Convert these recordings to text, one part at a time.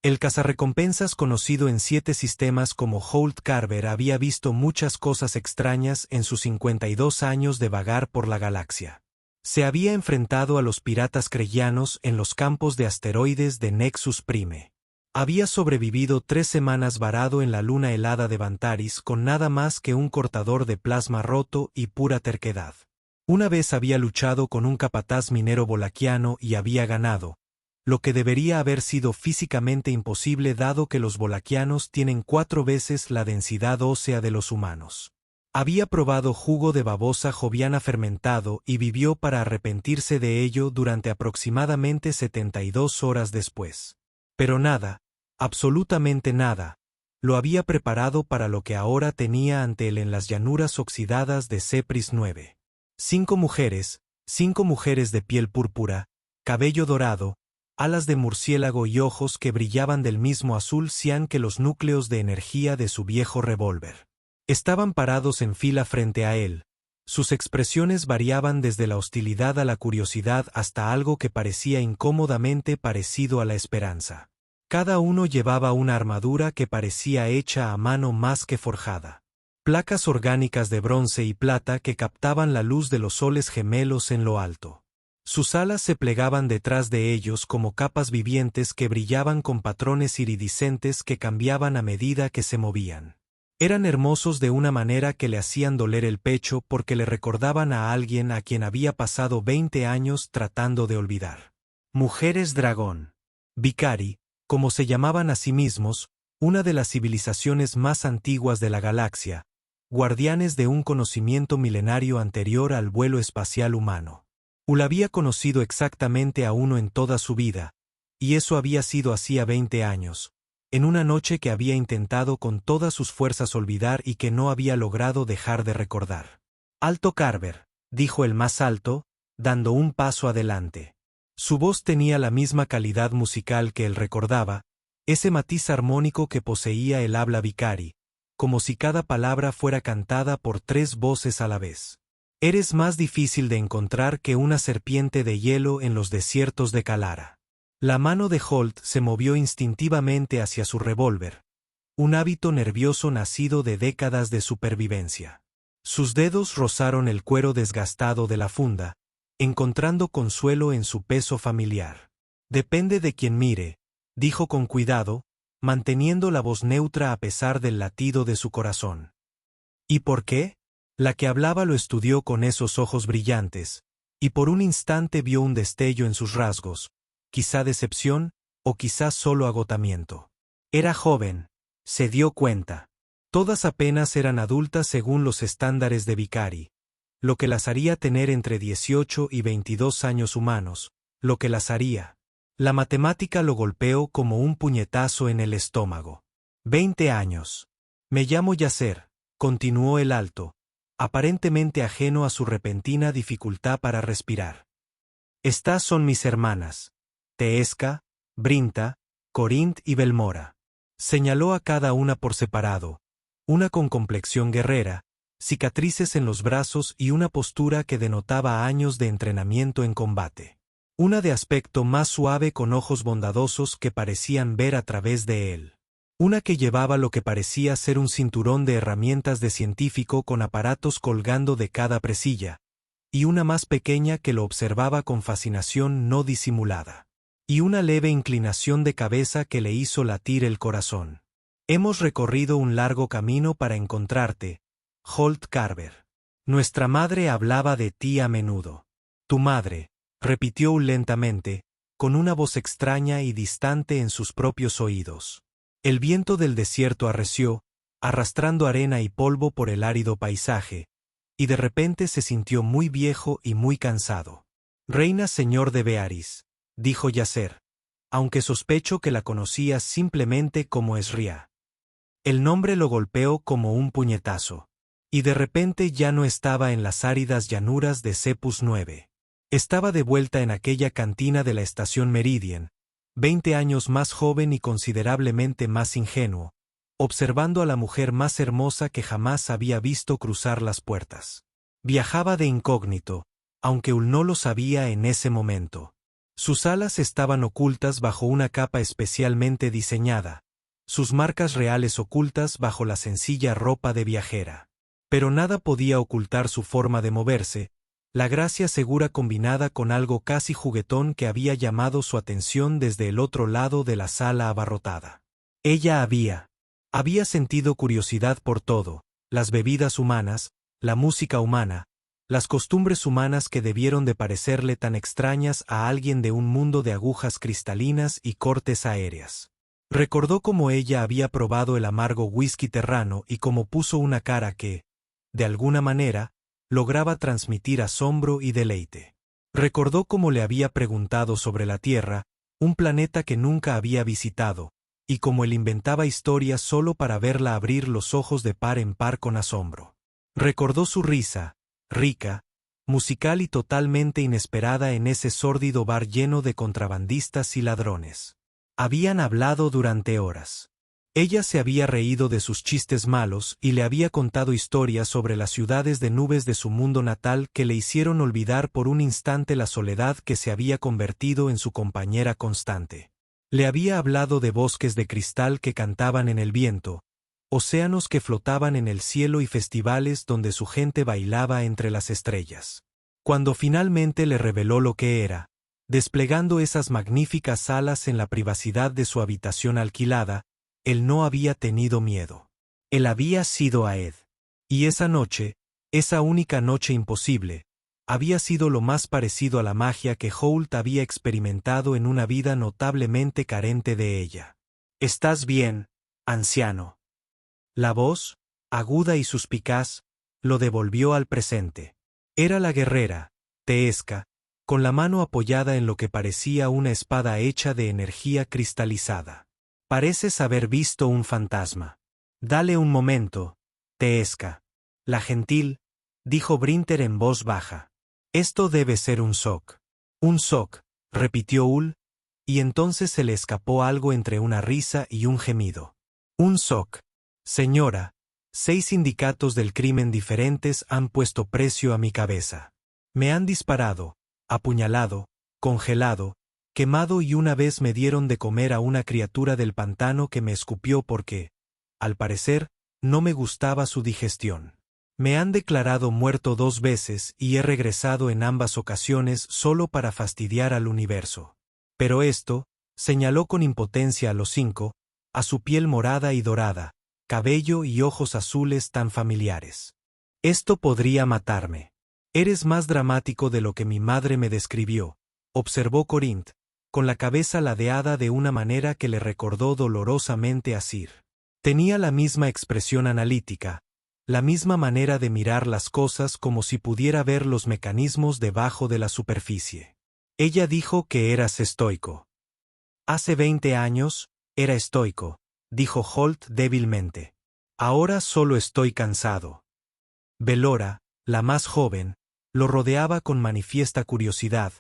El cazarrecompensas conocido en 7 sistemas como Holt Carver había visto muchas cosas extrañas en sus 52 años de vagar por la galaxia. Se había enfrentado a los piratas creyanos en los campos de asteroides de Nexus Prime. Había sobrevivido 3 semanas varado en la luna helada de Vantaris con nada más que un cortador de plasma roto y pura terquedad. Una vez había luchado con un capataz minero bolaquiano y había ganado, lo que debería haber sido físicamente imposible dado que los bolaquianos tienen 4 veces la densidad ósea de los humanos. Había probado jugo de babosa joviana fermentado y vivió para arrepentirse de ello durante aproximadamente 72 horas después. Pero nada, absolutamente nada, lo había preparado para lo que ahora tenía ante él en las llanuras oxidadas de Cepris 9. 5 mujeres de piel púrpura, cabello dorado, alas de murciélago y ojos que brillaban del mismo azul cian que los núcleos de energía de su viejo revólver. Estaban parados en fila frente a él. Sus expresiones variaban desde la hostilidad a la curiosidad hasta algo que parecía incómodamente parecido a la esperanza. Cada uno llevaba una armadura que parecía hecha a mano más que forjada. Placas orgánicas de bronce y plata que captaban la luz de los soles gemelos en lo alto. Sus alas se plegaban detrás de ellos como capas vivientes que brillaban con patrones iridiscentes que cambiaban a medida que se movían. Eran hermosos de una manera que le hacían doler el pecho porque le recordaban a alguien a quien había pasado 20 años tratando de olvidar. Mujeres dragón. Vicari, como se llamaban a sí mismos, una de las civilizaciones más antiguas de la galaxia, guardianes de un conocimiento milenario anterior al vuelo espacial humano. Ul había conocido exactamente a uno en toda su vida, y eso había sido hacía 20 años, en una noche que había intentado con todas sus fuerzas olvidar y que no había logrado dejar de recordar. Alto Carver, dijo el más alto, dando un paso adelante. Su voz tenía la misma calidad musical que él recordaba, ese matiz armónico que poseía el habla Vicari, como si cada palabra fuera cantada por 3 voces a la vez. Eres más difícil de encontrar que una serpiente de hielo en los desiertos de Kalara. La mano de Holt se movió instintivamente hacia su revólver, un hábito nervioso nacido de décadas de supervivencia. Sus dedos rozaron el cuero desgastado de la funda, encontrando consuelo en su peso familiar. Depende de quien mire, dijo con cuidado, manteniendo la voz neutra a pesar del latido de su corazón. ¿Y por qué? La que hablaba lo estudió con esos ojos brillantes, y por un instante vio un destello en sus rasgos, quizá decepción, o quizá solo agotamiento. Era joven, se dio cuenta. Todas apenas eran adultas según los estándares de Vicari, lo que las haría tener entre 18 y 22 años humanos, lo que las haría. La matemática lo golpeó como un puñetazo en el estómago. 20 años. Me llamo Yasser, continuó el alto, aparentemente ajeno a su repentina dificultad para respirar. Estas son mis hermanas, Teesca, Brinta, Corint y Belmora. Señaló a cada una por separado, una con complexión guerrera, cicatrices en los brazos y una postura que denotaba años de entrenamiento en combate. Una de aspecto más suave con ojos bondadosos que parecían ver a través de él. Una que llevaba lo que parecía ser un cinturón de herramientas de científico con aparatos colgando de cada presilla, y una más pequeña que lo observaba con fascinación no disimulada. Y una leve inclinación de cabeza que le hizo latir el corazón. Hemos recorrido un largo camino para encontrarte, Holt Carver. Nuestra madre hablaba de ti a menudo. Tu madre, repitió lentamente, con una voz extraña y distante en sus propios oídos. El viento del desierto arreció, arrastrando arena y polvo por el árido paisaje, y de repente se sintió muy viejo y muy cansado. Reina señor de Bearis, dijo Yasser, aunque sospecho que la conocías simplemente como Esria. El nombre lo golpeó como un puñetazo. Y de repente ya no estaba en las áridas llanuras de Cepus 9. Estaba de vuelta en aquella cantina de la estación Meridian, 20 años más joven y considerablemente más ingenuo, observando a la mujer más hermosa que jamás había visto cruzar las puertas. Viajaba de incógnito, aunque Ul no lo sabía en ese momento. Sus alas estaban ocultas bajo una capa especialmente diseñada, sus marcas reales ocultas bajo la sencilla ropa de viajera. Pero nada podía ocultar su forma de moverse, la gracia segura combinada con algo casi juguetón que había llamado su atención desde el otro lado de la sala abarrotada. Ella había sentido curiosidad por todo, las bebidas humanas, la música humana, las costumbres humanas que debieron de parecerle tan extrañas a alguien de un mundo de agujas cristalinas y cortes aéreas. Recordó cómo ella había probado el amargo whisky terrano y cómo puso una cara que, de alguna manera, lograba transmitir asombro y deleite. Recordó cómo le había preguntado sobre la Tierra, un planeta que nunca había visitado, y cómo él inventaba historias solo para verla abrir los ojos de par en par con asombro. Recordó su risa, rica, musical y totalmente inesperada en ese sórdido bar lleno de contrabandistas y ladrones. Habían hablado durante horas. Ella se había reído de sus chistes malos y le había contado historias sobre las ciudades de nubes de su mundo natal que le hicieron olvidar por un instante la soledad que se había convertido en su compañera constante. Le había hablado de bosques de cristal que cantaban en el viento, océanos que flotaban en el cielo y festivales donde su gente bailaba entre las estrellas. Cuando finalmente le reveló lo que era, desplegando esas magníficas alas en la privacidad de su habitación alquilada, él no había tenido miedo. Él había sido Aed. Y esa noche, esa única noche imposible, había sido lo más parecido a la magia que Holt había experimentado en una vida notablemente carente de ella. «¿Estás bien, anciano?» La voz, aguda y suspicaz, lo devolvió al presente. Era la guerrera, Teesca, con la mano apoyada en lo que parecía una espada hecha de energía cristalizada. «Pareces haber visto un fantasma. Dale un momento, Teesca». «La gentil», dijo Brinter en voz baja. «Esto debe ser un soc». «Un soc», repitió Ul, y entonces se le escapó algo entre una risa y un gemido. «Un soc. Señora, 6 sindicatos del crimen diferentes han puesto precio a mi cabeza. Me han disparado, apuñalado, congelado, quemado y una vez me dieron de comer a una criatura del pantano que me escupió porque, al parecer, no me gustaba su digestión. Me han declarado muerto 2 veces y he regresado en ambas ocasiones solo para fastidiar al universo. Pero esto», señaló con impotencia a los 5, a su piel morada y dorada, cabello y ojos azules tan familiares. «Esto podría matarme». «Eres más dramático de lo que mi madre me describió», observó Corinth, con la cabeza ladeada de una manera que le recordó dolorosamente a Sir. Tenía la misma expresión analítica, la misma manera de mirar las cosas como si pudiera ver los mecanismos debajo de la superficie. Ella dijo que eras estoico. «Hace 20 años, era estoico», dijo Holt débilmente. «Ahora solo estoy cansado». Belora, la más joven, lo rodeaba con manifiesta curiosidad,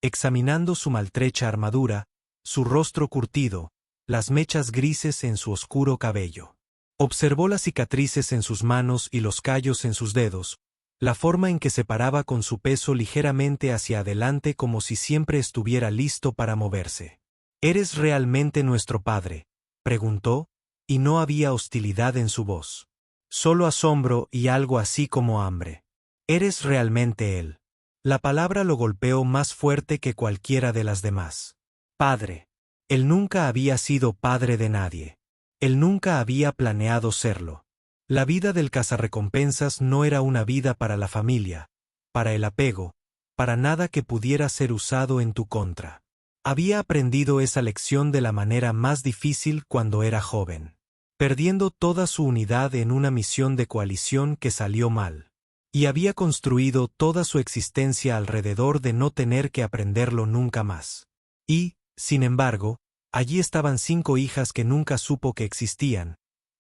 examinando su maltrecha armadura, su rostro curtido, las mechas grises en su oscuro cabello. Observó las cicatrices en sus manos y los callos en sus dedos, la forma en que se paraba con su peso ligeramente hacia adelante como si siempre estuviera listo para moverse. «¿Eres realmente nuestro padre?», preguntó, y no había hostilidad en su voz. Solo asombro y algo así como hambre. «¿Eres realmente él?». La palabra lo golpeó más fuerte que cualquiera de las demás. Padre. Él nunca había sido padre de nadie. Él nunca había planeado serlo. La vida del cazarrecompensas no era una vida para la familia, para el apego, para nada que pudiera ser usado en tu contra. Había aprendido esa lección de la manera más difícil cuando era joven, perdiendo toda su unidad en una misión de coalición que salió mal. Y había construido toda su existencia alrededor de no tener que aprenderlo nunca más. Y, sin embargo, allí estaban 5 hijas que nunca supo que existían,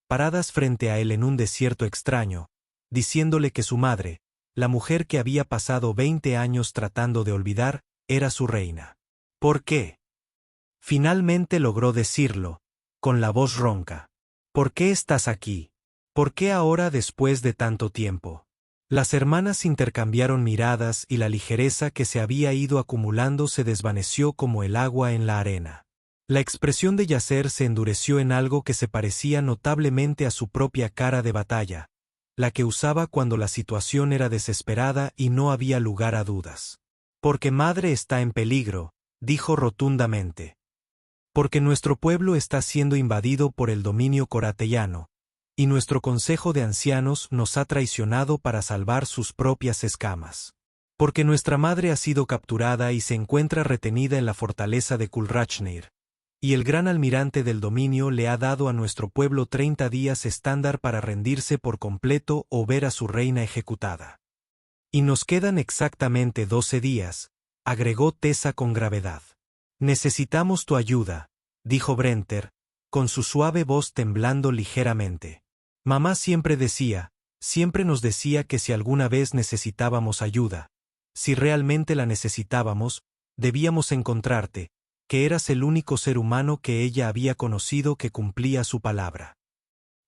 paradas frente a él en un desierto extraño, diciéndole que su madre, la mujer que había pasado 20 años tratando de olvidar, era su reina. «¿Por qué?». Finalmente logró decirlo, con la voz ronca. «¿Por qué estás aquí? ¿Por qué ahora después de tanto tiempo?». Las hermanas intercambiaron miradas y la ligereza que se había ido acumulando se desvaneció como el agua en la arena. La expresión de Yacer se endureció en algo que se parecía notablemente a su propia cara de batalla, la que usaba cuando la situación era desesperada y no había lugar a dudas. Porque madre está en peligro, dijo rotundamente. Porque nuestro pueblo está siendo invadido por el dominio coratellano, y nuestro consejo de ancianos nos ha traicionado para salvar sus propias escamas. Porque nuestra madre ha sido capturada y se encuentra retenida en la fortaleza de Kulrachnir, y el gran almirante del dominio le ha dado a nuestro pueblo 30 días estándar para rendirse por completo o ver a su reina ejecutada. Y nos quedan exactamente 12 días, agregó Tessa con gravedad. Necesitamos tu ayuda, dijo Brenter, con su suave voz temblando ligeramente. Mamá siempre nos decía que si alguna vez necesitábamos ayuda, si realmente la necesitábamos, debíamos encontrarte, que eras el único ser humano que ella había conocido que cumplía su palabra.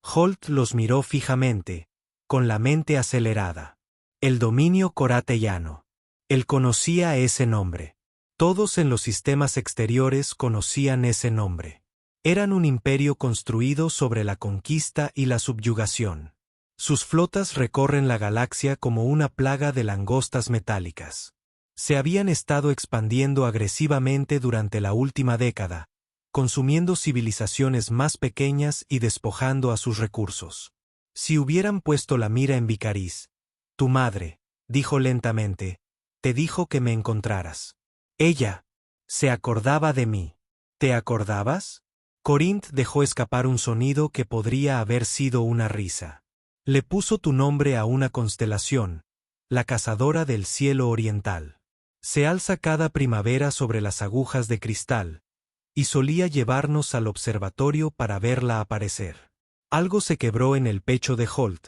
Holt los miró fijamente, con la mente acelerada. El dominio coratellano. Él conocía ese nombre. Todos en los sistemas exteriores conocían ese nombre. Eran un imperio construido sobre la conquista y la subyugación. Sus flotas recorren la galaxia como una plaga de langostas metálicas. Se habían estado expandiendo agresivamente durante la última década, consumiendo civilizaciones más pequeñas y despojando a sus recursos. Si hubieran puesto la mira en Vicaris, tu madre, dijo lentamente, te dijo que me encontraras. Ella se acordaba de mí. ¿Te acordabas? Corinth dejó escapar un sonido que podría haber sido una risa. Le puso tu nombre a una constelación, la cazadora del cielo oriental. Se alza cada primavera sobre las agujas de cristal, y solía llevarnos al observatorio para verla aparecer. Algo se quebró en el pecho de Holt,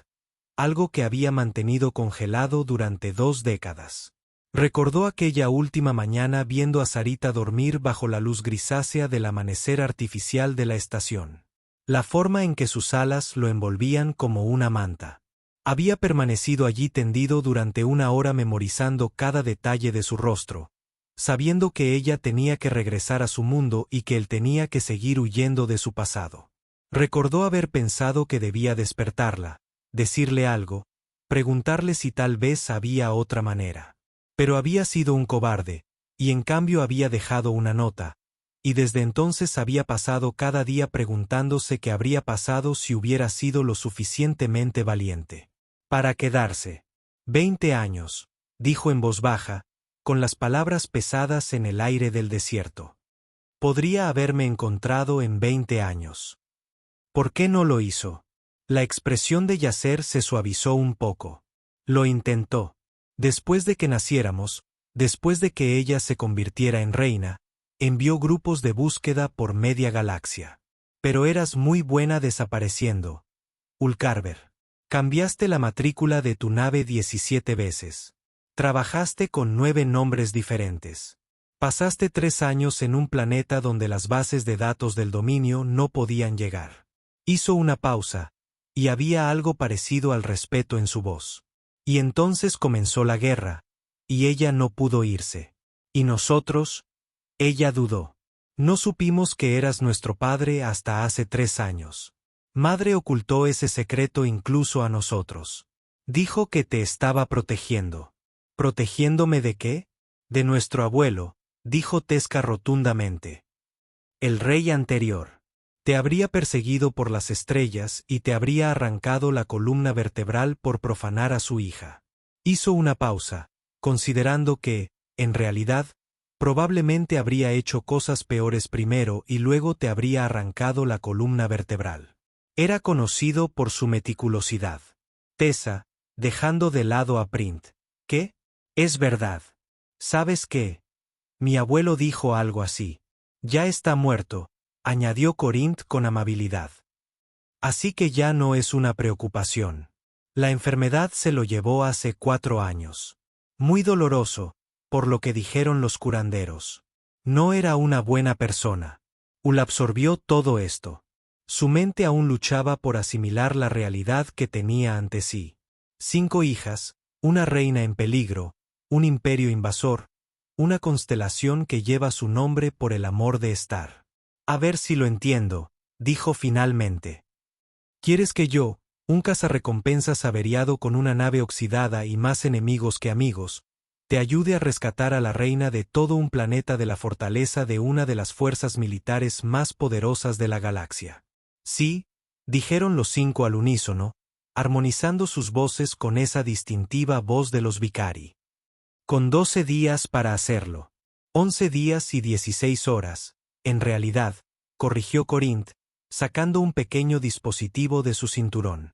algo que había mantenido congelado durante 2 décadas. Recordó aquella última mañana viendo a Sarita dormir bajo la luz grisácea del amanecer artificial de la estación. La forma en que sus alas lo envolvían como una manta. Había permanecido allí tendido durante 1 hora memorizando cada detalle de su rostro, sabiendo que ella tenía que regresar a su mundo y que él tenía que seguir huyendo de su pasado. Recordó haber pensado que debía despertarla, decirle algo, preguntarle si tal vez había otra manera. Pero había sido un cobarde, y en cambio había dejado una nota, y desde entonces había pasado cada día preguntándose qué habría pasado si hubiera sido lo suficientemente valiente. Para quedarse. 20 años, dijo en voz baja, con las palabras pesadas en el aire del desierto. Podría haberme encontrado en 20 años. ¿Por qué no lo hizo? La expresión de Yacer se suavizó un poco. Lo intentó. Después de que naciéramos, después de que ella se convirtiera en reina, envió grupos de búsqueda por media galaxia. Pero eras muy buena desapareciendo. Ulcarver. Cambiaste la matrícula de tu nave 17 veces. Trabajaste con 9 nombres diferentes. Pasaste 3 años en un planeta donde las bases de datos del dominio no podían llegar. Hizo una pausa, y había algo parecido al respeto en su voz. Y entonces comenzó la guerra, y ella no pudo irse. ¿Y nosotros? Ella dudó. No supimos que eras nuestro padre hasta hace 3 años. Madre ocultó ese secreto incluso a nosotros. Dijo que te estaba protegiendo. ¿Protegiéndome de qué? De nuestro abuelo, dijo Tesca rotundamente. El rey anterior. Te habría perseguido por las estrellas y te habría arrancado la columna vertebral por profanar a su hija. Hizo una pausa, considerando que, en realidad, probablemente habría hecho cosas peores primero y luego te habría arrancado la columna vertebral. Era conocido por su meticulosidad. Tessa, dejando de lado a Print. ¿Qué? Es verdad. ¿Sabes qué? Mi abuelo dijo algo así. Ya está muerto, añadió Corinth con amabilidad. Así que ya no es una preocupación. La enfermedad se lo llevó hace 4 años. Muy doloroso, por lo que dijeron los curanderos. No era una buena persona. Ul absorbió todo esto. Su mente aún luchaba por asimilar la realidad que tenía ante sí. 5 hijas, Una reina en peligro, un imperio invasor, una constelación que lleva su nombre por el amor de estar. A ver si lo entiendo, dijo finalmente. ¿Quieres que yo, un cazarrecompensas averiado con una nave oxidada y más enemigos que amigos, te ayude a rescatar a la reina de todo un planeta de la fortaleza de una de las fuerzas militares más poderosas de la galaxia? Sí, dijeron los 5 al unísono, armonizando sus voces con esa distintiva voz de los Vicari. Con 12 días para hacerlo. 11 días y 16 horas, en realidad, corrigió Corinth, sacando un pequeño dispositivo de su cinturón.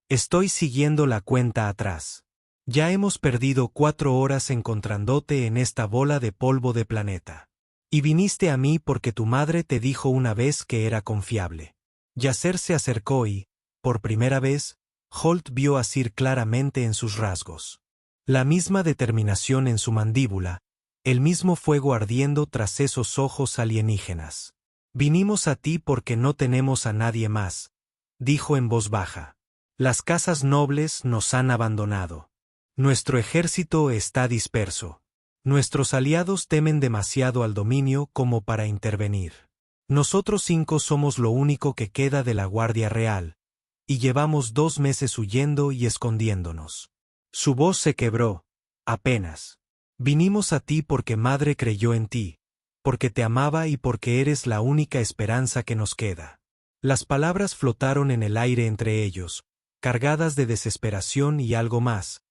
Estoy siguiendo la cuenta atrás. Ya hemos perdido 4 horas encontrándote en esta bola de polvo de planeta. Y viniste a mí porque tu madre te dijo una vez que era confiable. Yasser se acercó y, por primera vez, Holt vio a Sir claramente en sus rasgos. La misma determinación en su mandíbula, el mismo fuego ardiendo tras esos ojos alienígenas. Vinimos a ti porque no tenemos a nadie más, dijo en voz baja. Las casas nobles nos han abandonado. Nuestro ejército está disperso. Nuestros aliados temen demasiado al dominio como para intervenir. Nosotros 5 somos lo único que queda de la Guardia Real, y llevamos 2 meses huyendo y escondiéndonos. Su voz se quebró, apenas. Vinimos a ti porque Madre creyó en ti, porque te amaba y porque eres la única esperanza que nos queda. Las palabras flotaron en el aire entre ellos, cargadas de desesperación y algo más,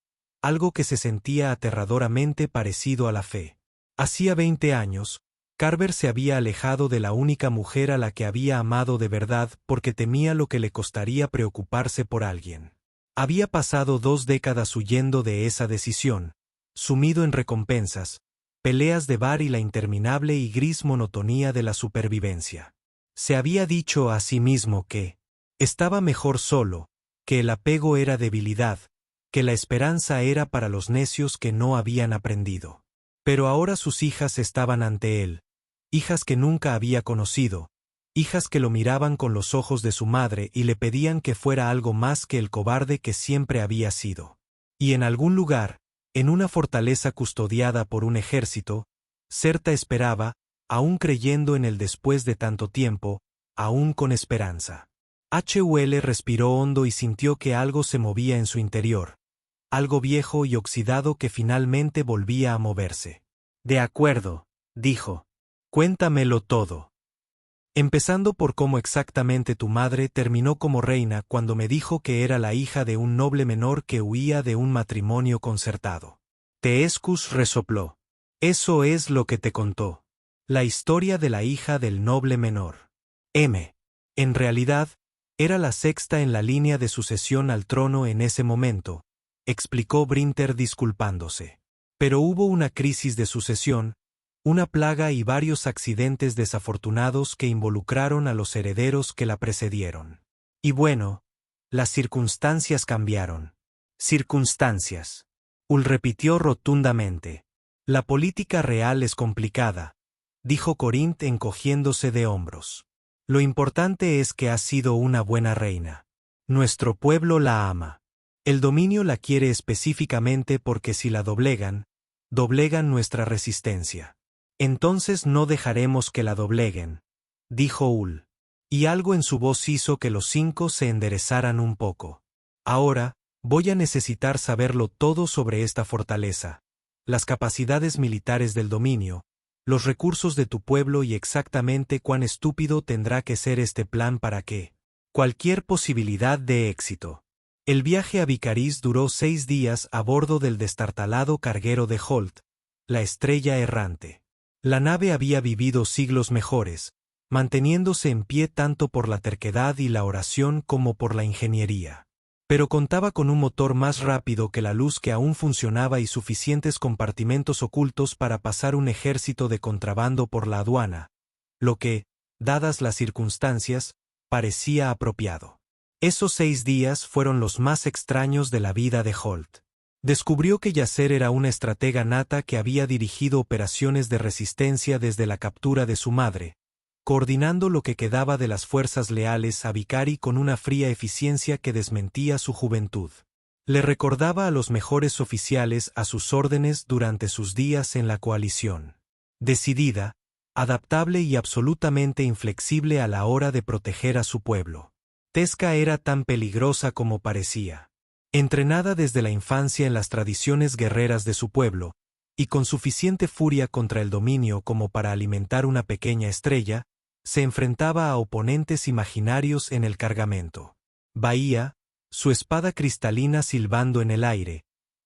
algo que se sentía aterradoramente parecido a la fe. Hacía 20 años, Carver se había alejado de la única mujer a la que había amado de verdad porque temía lo que le costaría preocuparse por alguien. Había pasado 2 décadas huyendo de esa decisión, sumido en recompensas, peleas de bar y la interminable y gris monotonía de la supervivencia. Se había dicho a sí mismo que estaba mejor solo, que el apego era debilidad, que la esperanza era para los necios que no habían aprendido. Pero ahora sus hijas estaban ante él, hijas que nunca había conocido, hijas que lo miraban con los ojos de su madre y le pedían que fuera algo más que el cobarde que siempre había sido. Y en algún lugar, en una fortaleza custodiada por un ejército, Certa esperaba, aún creyendo en el después de tanto tiempo, aún con esperanza. Hull respiró hondo y sintió que algo se movía en su interior, algo viejo y oxidado que finalmente volvía a moverse. De acuerdo, dijo. Cuéntamelo todo. Empezando por cómo exactamente tu madre terminó como reina cuando me dijo que era la hija de un noble menor que huía de un matrimonio concertado. Teescus resopló. Eso es lo que te contó. La historia de la hija del noble menor. En realidad, era la 6ª en la línea de sucesión al trono en ese momento, explicó Brinter disculpándose. Pero hubo una crisis de sucesión, una plaga y varios accidentes desafortunados que involucraron a los herederos que la precedieron. Y bueno, las circunstancias cambiaron. Circunstancias. Hull repitió rotundamente. La política real es complicada, dijo Corinth encogiéndose de hombros. Lo importante es que ha sido una buena reina. Nuestro pueblo la ama. El dominio la quiere específicamente porque si la doblegan nuestra resistencia. Entonces no dejaremos que la dobleguen, dijo Hull. Y algo en su voz hizo que los 5 se enderezaran un poco. Ahora, voy a necesitar saberlo todo sobre esta fortaleza, las capacidades militares del dominio, los recursos de tu pueblo y exactamente cuán estúpido tendrá que ser este plan para que cualquier posibilidad de éxito. El viaje a Vicaris duró 6 días a bordo del destartalado carguero de Holt, la estrella errante. La nave había vivido siglos mejores, manteniéndose en pie tanto por la terquedad y la oración como por la ingeniería. Pero contaba con un motor más rápido que la luz que aún funcionaba y suficientes compartimentos ocultos para pasar un ejército de contrabando por la aduana, lo que, dadas las circunstancias, parecía apropiado. Esos 6 días fueron los más extraños de la vida de Holt. Descubrió que Yasser era una estratega nata que había dirigido operaciones de resistencia desde la captura de su madre, coordinando lo que quedaba de las fuerzas leales a Vicari con una fría eficiencia que desmentía su juventud. Le recordaba a los mejores oficiales a sus órdenes durante sus días en la coalición. Decidida, adaptable y absolutamente inflexible a la hora de proteger a su pueblo. Tezca era tan peligrosa como parecía. Entrenada desde la infancia en las tradiciones guerreras de su pueblo, y con suficiente furia contra el dominio como para alimentar una pequeña estrella, se enfrentaba a oponentes imaginarios en el cargamento. Bahía, su espada cristalina silbando en el aire,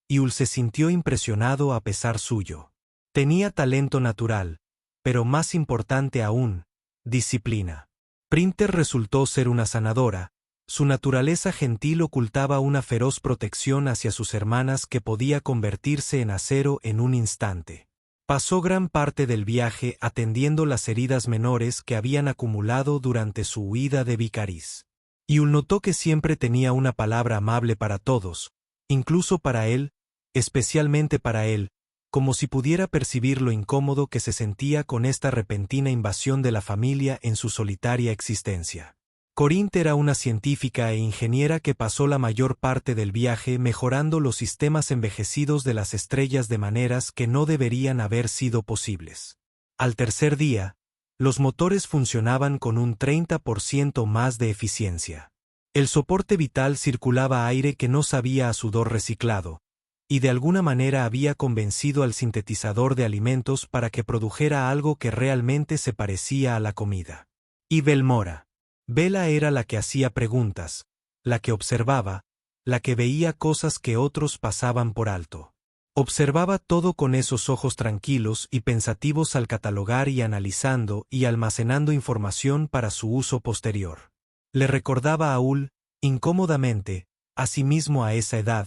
y Ul se sintió impresionado a pesar suyo. Tenía talento natural, pero más importante aún, disciplina. Printer resultó ser una sanadora. Su naturaleza gentil ocultaba una feroz protección hacia sus hermanas que podía convertirse en acero en un instante. Pasó gran parte del viaje atendiendo las heridas menores que habían acumulado durante su huida de Vicaris. Yul notó que siempre tenía una palabra amable para todos, incluso para él, especialmente para él, como si pudiera percibir lo incómodo que se sentía con esta repentina invasión de la familia en su solitaria existencia. Corinth era una científica e ingeniera que pasó la mayor parte del viaje mejorando los sistemas envejecidos de las estrellas de maneras que no deberían haber sido posibles. Al tercer día, los motores funcionaban con un 30% más de eficiencia. El soporte vital circulaba aire que no sabía a sudor reciclado, y de alguna manera había convencido al sintetizador de alimentos para que produjera algo que realmente se parecía a la comida. Y Belmora. Bella era la que hacía preguntas, la que observaba, la que veía cosas que otros pasaban por alto. Observaba todo con esos ojos tranquilos y pensativos al catalogar y analizando y almacenando información para su uso posterior. Le recordaba a Ul, incómodamente, a sí mismo a esa edad,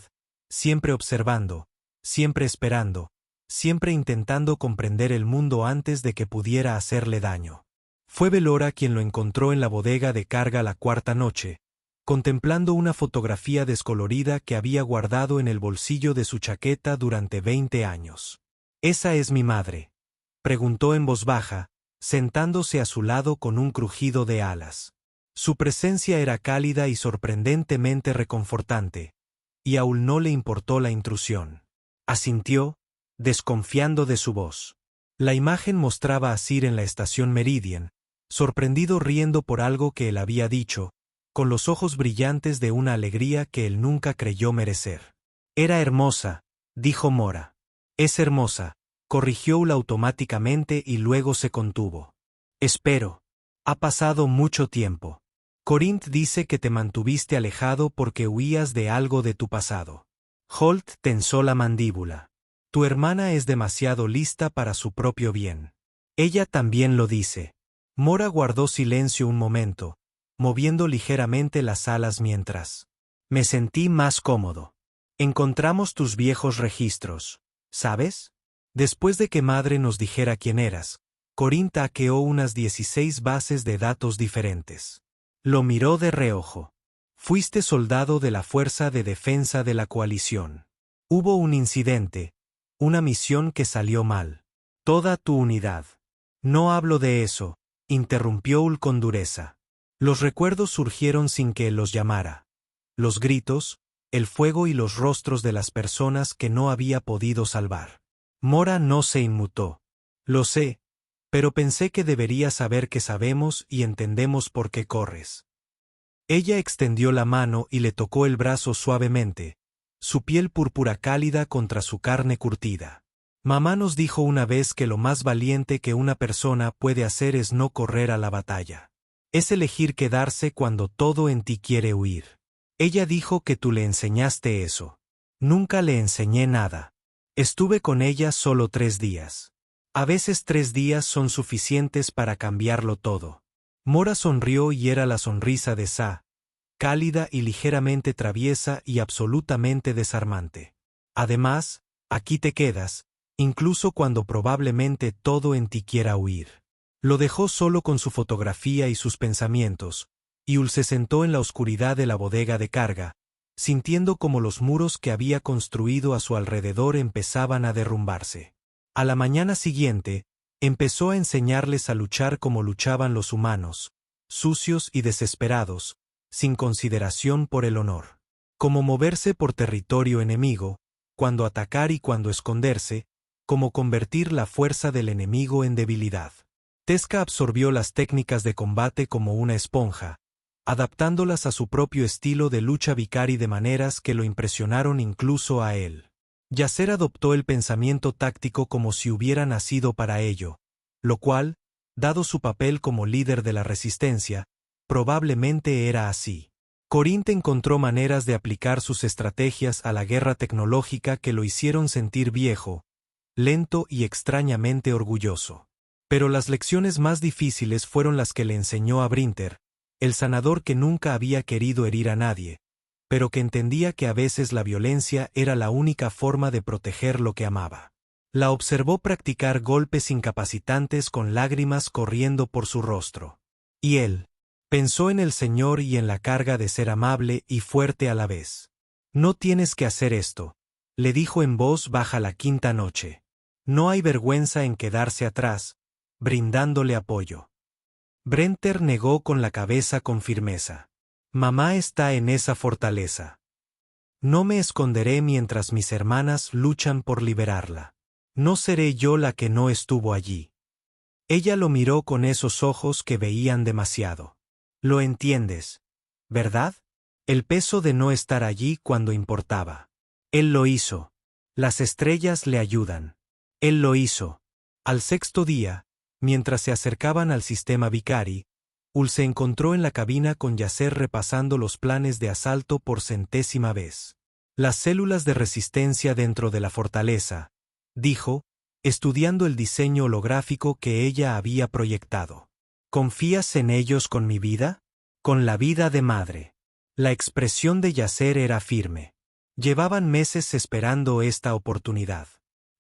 siempre observando, siempre esperando, siempre intentando comprender el mundo antes de que pudiera hacerle daño. Fue Belora quien lo encontró en la bodega de carga la cuarta noche, contemplando una fotografía descolorida que había guardado en el bolsillo de su chaqueta durante 20 años. «¿Esa es mi madre?», preguntó en voz baja, sentándose a su lado con un crujido de alas. Su presencia era cálida y sorprendentemente reconfortante, y a Ul no le importó la intrusión. Asintió, desconfiando de su voz. La imagen mostraba a Sir en la estación Meridian, sorprendido riendo por algo que él había dicho, con los ojos brillantes de una alegría que él nunca creyó merecer. «Era hermosa», dijo Mora. «Es hermosa», corrigió Ul automáticamente y luego se contuvo. «Espero. Ha pasado mucho tiempo. Corinth dice que te mantuviste alejado porque huías de algo de tu pasado». Holt tensó la mandíbula. «Tu hermana es demasiado lista para su propio bien. Ella también lo dice». Mora guardó silencio un momento, moviendo ligeramente las alas mientras. «Me sentí más cómodo. Encontramos tus viejos registros, ¿sabes? Después de que madre nos dijera quién eras, Corinth hackeó unas 16 bases de datos diferentes». Lo miró de reojo. «Fuiste soldado de la Fuerza de Defensa de la Coalición. Hubo un incidente, una misión que salió mal. Toda tu unidad». «No hablo de eso», interrumpió Ul con dureza. Los recuerdos surgieron sin que él los llamara. Los gritos, el fuego y los rostros de las personas que no había podido salvar. Mora no se inmutó. «Lo sé, pero pensé que deberías saber que sabemos y entendemos por qué corres». Ella extendió la mano y le tocó el brazo suavemente, su piel púrpura cálida contra su carne curtida. «Mamá nos dijo una vez que lo más valiente que una persona puede hacer es no correr a la batalla. Es elegir quedarse cuando todo en ti quiere huir. Ella dijo que tú le enseñaste eso». «Nunca le enseñé nada. Estuve con ella solo 3 días. A veces 3 días son suficientes para cambiarlo todo». Mora sonrió y era la sonrisa de Sa, cálida y ligeramente traviesa y absolutamente desarmante. «Además, aquí te quedas, incluso cuando probablemente todo en ti quiera huir». Lo dejó solo con su fotografía y sus pensamientos, y Ul se sentó en la oscuridad de la bodega de carga, sintiendo como los muros que había construido a su alrededor empezaban a derrumbarse. A la mañana siguiente, empezó a enseñarles a luchar como luchaban los humanos, sucios y desesperados, sin consideración por el honor. Cómo moverse por territorio enemigo, cuándo atacar y cuándo esconderse, cómo convertir la fuerza del enemigo en debilidad. Tezca absorbió las técnicas de combate como una esponja, adaptándolas a su propio estilo de lucha Vicari de maneras que lo impresionaron incluso a él. Yasser adoptó el pensamiento táctico como si hubiera nacido para ello, lo cual, dado su papel como líder de la resistencia, probablemente era así. Corinth encontró maneras de aplicar sus estrategias a la guerra tecnológica que lo hicieron sentir viejo, lento y extrañamente orgulloso. Pero las lecciones más difíciles fueron las que le enseñó a Brinter, el sanador que nunca había querido herir a nadie, pero que entendía que a veces la violencia era la única forma de proteger lo que amaba. La observó practicar golpes incapacitantes con lágrimas corriendo por su rostro. Y él pensó en el Señor y en la carga de ser amable y fuerte a la vez. «No tienes que hacer esto», le dijo en voz baja la quinta noche. «No hay vergüenza en quedarse atrás», brindándole apoyo. Brinter negó con la cabeza con firmeza. «Mamá está en esa fortaleza. No me esconderé mientras mis hermanas luchan por liberarla. No seré yo la que no estuvo allí». Ella lo miró con esos ojos que veían demasiado. «Lo entiendes, ¿verdad? El peso de no estar allí cuando importaba. Él lo hizo. Las estrellas le ayudan. Él lo hizo». Al sexto día, mientras se acercaban al sistema Vicari, Ul se encontró en la cabina con Yasser repasando los planes de asalto por centésima vez. «Las células de resistencia dentro de la fortaleza», dijo, estudiando el diseño holográfico que ella había proyectado. «¿Confías en ellos con mi vida? Con la vida de madre». La expresión de Yasser era firme. Llevaban meses esperando esta oportunidad.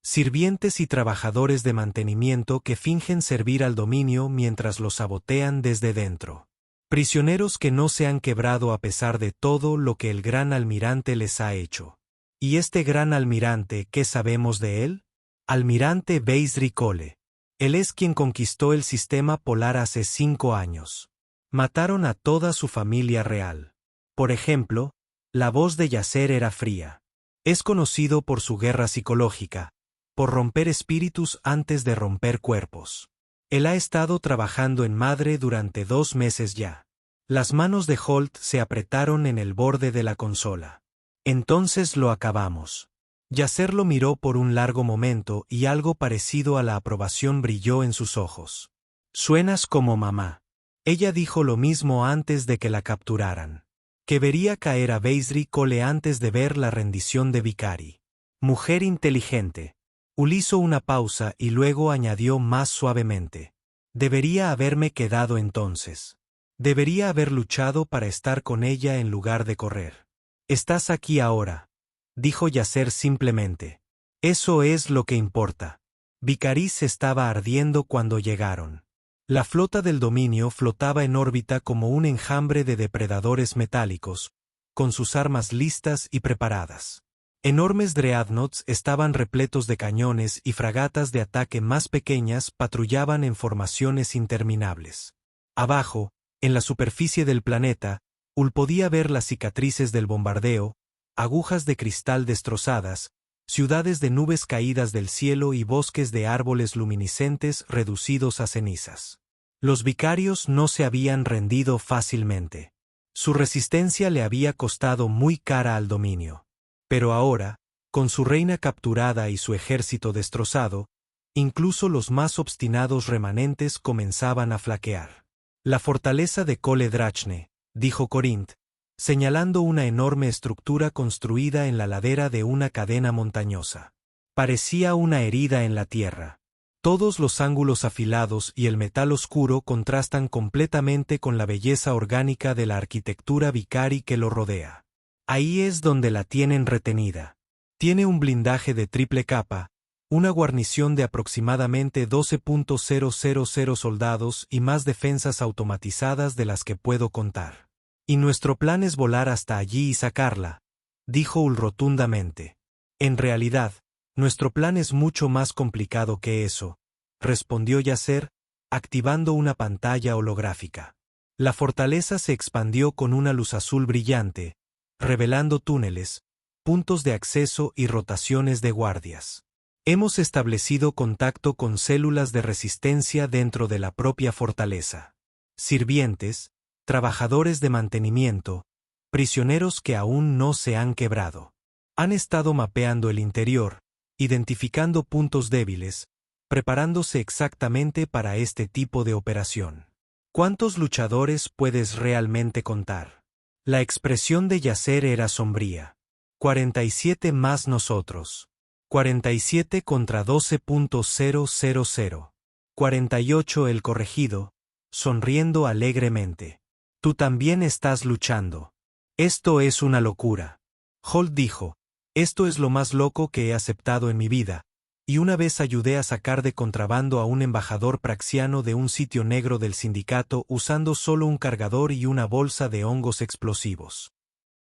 Sirvientes y trabajadores de mantenimiento que fingen servir al dominio mientras lo sabotean desde dentro. Prisioneros que no se han quebrado a pesar de todo lo que el gran almirante les ha hecho. ¿Y este gran almirante, qué sabemos de él? Almirante Beisri Cole. Él es quien conquistó el sistema polar hace 5 años. Mataron a toda su familia real. Por ejemplo, la voz de Yasser era fría. Es conocido por su guerra psicológica, por romper espíritus antes de romper cuerpos. Él ha estado trabajando en madre durante 2 meses ya. Las manos de Holt se apretaron en el borde de la consola. «Entonces lo acabamos». Yasser lo miró por un largo momento y algo parecido a la aprobación brilló en sus ojos. «Suenas como mamá». Ella dijo lo mismo antes de que la capturaran. Que vería caer a Beisri Cole antes de ver la rendición de Vicari. «Mujer inteligente». Ul hizo una pausa y luego añadió más suavemente. «Debería haberme quedado entonces. Debería haber luchado para estar con ella en lugar de correr». «Estás aquí ahora», dijo Yasser simplemente. «Eso es lo que importa». Vicari se estaba ardiendo cuando llegaron. La flota del dominio flotaba en órbita como un enjambre de depredadores metálicos, con sus armas listas y preparadas. Enormes dreadnoughts estaban repletos de cañones y fragatas de ataque más pequeñas patrullaban en formaciones interminables. Abajo, en la superficie del planeta, Ul podía ver las cicatrices del bombardeo, agujas de cristal destrozadas, ciudades de nubes caídas del cielo y bosques de árboles luminiscentes reducidos a cenizas. Los vicarios no se habían rendido fácilmente. Su resistencia le había costado muy cara al dominio. Pero ahora, con su reina capturada y su ejército destrozado, incluso los más obstinados remanentes comenzaban a flaquear. «La fortaleza de Cole Drachne», dijo Corinth, señalando una enorme estructura construida en la ladera de una cadena montañosa. Parecía una herida en la tierra. Todos los ángulos afilados y el metal oscuro contrastan completamente con la belleza orgánica de la arquitectura Vicari que lo rodea. Ahí es donde la tienen retenida. Tiene un blindaje de triple capa, una guarnición de aproximadamente 12.000 soldados y más defensas automatizadas de las que puedo contar. Y nuestro plan es volar hasta allí y sacarla», dijo Ul rotundamente. «En realidad, nuestro plan es mucho más complicado que eso», respondió Yasser, activando una pantalla holográfica. La fortaleza se expandió con una luz azul brillante, revelando túneles, puntos de acceso y rotaciones de guardias. Hemos establecido contacto con células de resistencia dentro de la propia fortaleza. Sirvientes, trabajadores de mantenimiento, prisioneros que aún no se han quebrado. Han estado mapeando el interior, identificando puntos débiles, preparándose exactamente para este tipo de operación. ¿Cuántos luchadores puedes realmente contar? La expresión de Yasser era sombría. 47 más nosotros. 47 contra 12.000. 48 el corregido, sonriendo alegremente. Tú también estás luchando. Esto es una locura. Holt dijo, esto es lo más loco que he aceptado en mi vida, y una vez ayudé a sacar de contrabando a un embajador praxiano de un sitio negro del sindicato usando solo un cargador y una bolsa de hongos explosivos.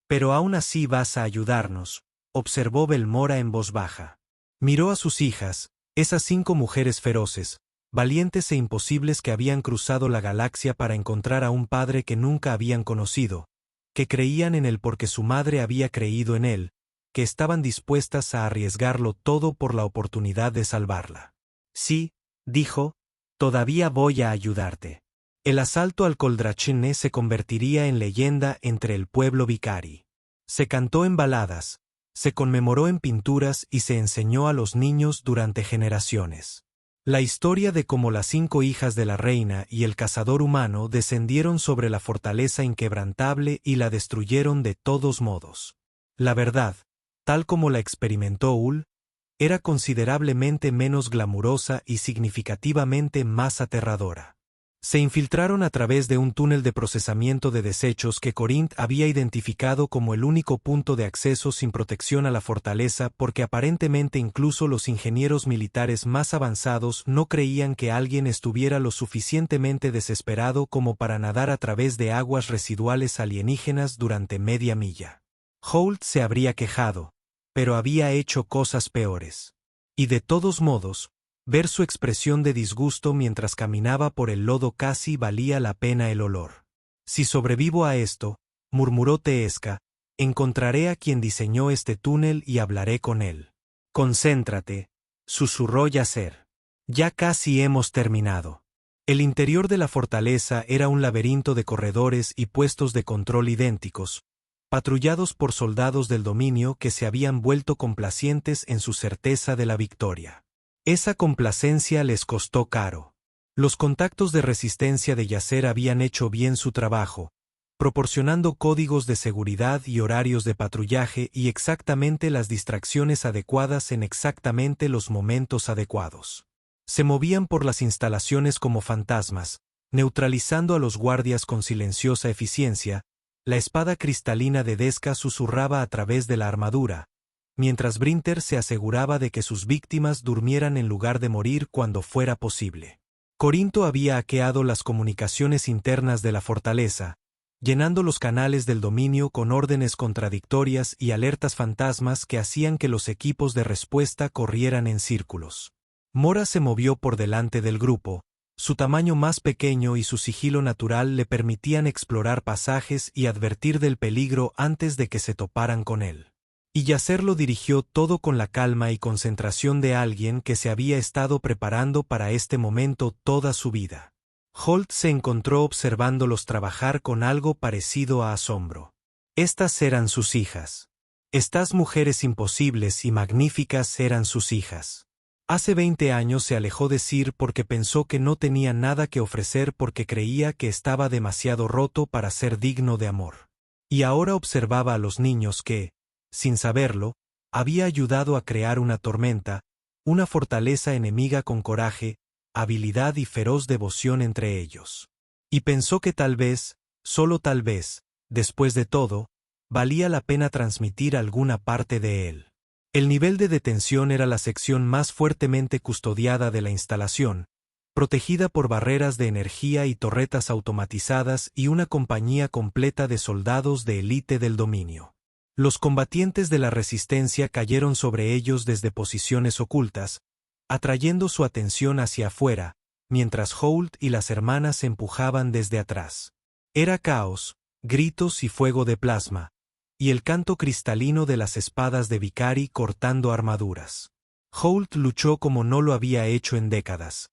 Pero aún así vas a ayudarnos, observó Belmora en voz baja. Miró a sus hijas, esas 5 mujeres feroces, valientes e imposibles que habían cruzado la galaxia para encontrar a un padre que nunca habían conocido, que creían en él porque su madre había creído en él, que estaban dispuestas a arriesgarlo todo por la oportunidad de salvarla. Sí, dijo, todavía voy a ayudarte. El asalto al Coldrachene se convertiría en leyenda entre el pueblo Vicari. Se cantó en baladas, se conmemoró en pinturas y se enseñó a los niños durante generaciones. La historia de cómo las 5 hijas de la reina y el cazador humano descendieron sobre la fortaleza inquebrantable y la destruyeron de todos modos. La verdad, tal como la experimentó Ul, era considerablemente menos glamurosa y significativamente más aterradora. Se infiltraron a través de un túnel de procesamiento de desechos que Corinth había identificado como el único punto de acceso sin protección a la fortaleza porque aparentemente incluso los ingenieros militares más avanzados no creían que alguien estuviera lo suficientemente desesperado como para nadar a través de aguas residuales alienígenas durante media milla. Holt se habría quejado, pero había hecho cosas peores. Y de todos modos, ver su expresión de disgusto mientras caminaba por el lodo casi valía la pena el olor. Si sobrevivo a esto, murmuró Teesca, encontraré a quien diseñó este túnel y hablaré con él. Concéntrate, susurró Yasser. Ya casi hemos terminado. El interior de la fortaleza era un laberinto de corredores y puestos de control idénticos, patrullados por soldados del dominio que se habían vuelto complacientes en su certeza de la victoria. Esa complacencia les costó caro. Los contactos de resistencia de Yasser habían hecho bien su trabajo, proporcionando códigos de seguridad y horarios de patrullaje y exactamente las distracciones adecuadas en exactamente los momentos adecuados. Se movían por las instalaciones como fantasmas, neutralizando a los guardias con silenciosa eficiencia. La espada cristalina de Desca susurraba a través de la armadura, mientras Brinter se aseguraba de que sus víctimas durmieran en lugar de morir cuando fuera posible. Corinto había hackeado las comunicaciones internas de la fortaleza, llenando los canales del dominio con órdenes contradictorias y alertas fantasmas que hacían que los equipos de respuesta corrieran en círculos. Mora se movió por delante del grupo. Su tamaño más pequeño y su sigilo natural le permitían explorar pasajes y advertir del peligro antes de que se toparan con él. Y Yasser lo dirigió todo con la calma y concentración de alguien que se había estado preparando para este momento toda su vida. Holt se encontró observándolos trabajar con algo parecido a asombro. Estas eran sus hijas. Estas mujeres imposibles y magníficas eran sus hijas. Hace 20 años se alejó de Sir porque pensó que no tenía nada que ofrecer porque creía que estaba demasiado roto para ser digno de amor. Y ahora observaba a los niños que, sin saberlo, había ayudado a crear una tormenta, una fortaleza enemiga con coraje, habilidad y feroz devoción entre ellos. Y pensó que tal vez, solo tal vez, después de todo, valía la pena transmitir alguna parte de él. El nivel de detención era la sección más fuertemente custodiada de la instalación, protegida por barreras de energía y torretas automatizadas y una compañía completa de soldados de élite del dominio. Los combatientes de la resistencia cayeron sobre ellos desde posiciones ocultas, atrayendo su atención hacia afuera, mientras Holt y las hermanas empujaban desde atrás. Era caos, gritos y fuego de plasma, y el canto cristalino de las espadas de Vicari cortando armaduras. Holt luchó como no lo había hecho en décadas.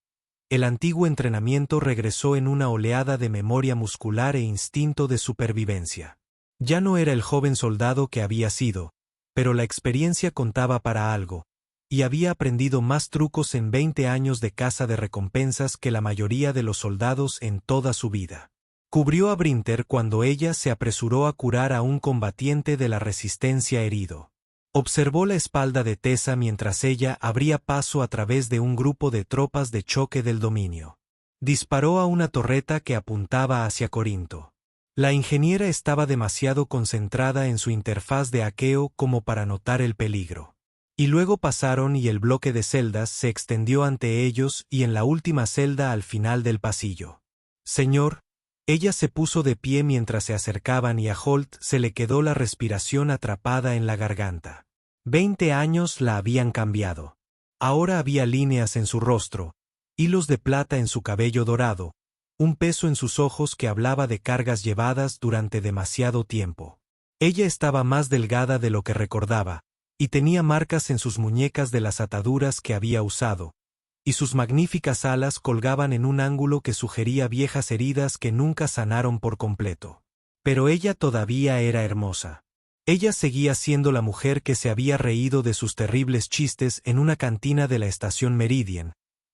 El antiguo entrenamiento regresó en una oleada de memoria muscular e instinto de supervivencia. Ya no era el joven soldado que había sido, pero la experiencia contaba para algo, y había aprendido más trucos en 20 años de caza de recompensas que la mayoría de los soldados en toda su vida. Cubrió a Brinter cuando ella se apresuró a curar a un combatiente de la resistencia herido. Observó la espalda de Tessa mientras ella abría paso a través de un grupo de tropas de choque del dominio. Disparó a una torreta que apuntaba hacia Corinto. La ingeniera estaba demasiado concentrada en su interfaz de hackeo como para notar el peligro. Y luego pasaron y el bloque de celdas se extendió ante ellos y en la última celda al final del pasillo. Señor, ella se puso de pie mientras se acercaban y a Holt se le quedó la respiración atrapada en la garganta. 20 años la habían cambiado. Ahora había líneas en su rostro, hilos de plata en su cabello dorado, un peso en sus ojos que hablaba de cargas llevadas durante demasiado tiempo. Ella estaba más delgada de lo que recordaba, y tenía marcas en sus muñecas de las ataduras que había usado, y sus magníficas alas colgaban en un ángulo que sugería viejas heridas que nunca sanaron por completo. Pero ella todavía era hermosa. Ella seguía siendo la mujer que se había reído de sus terribles chistes en una cantina de la estación Meridian,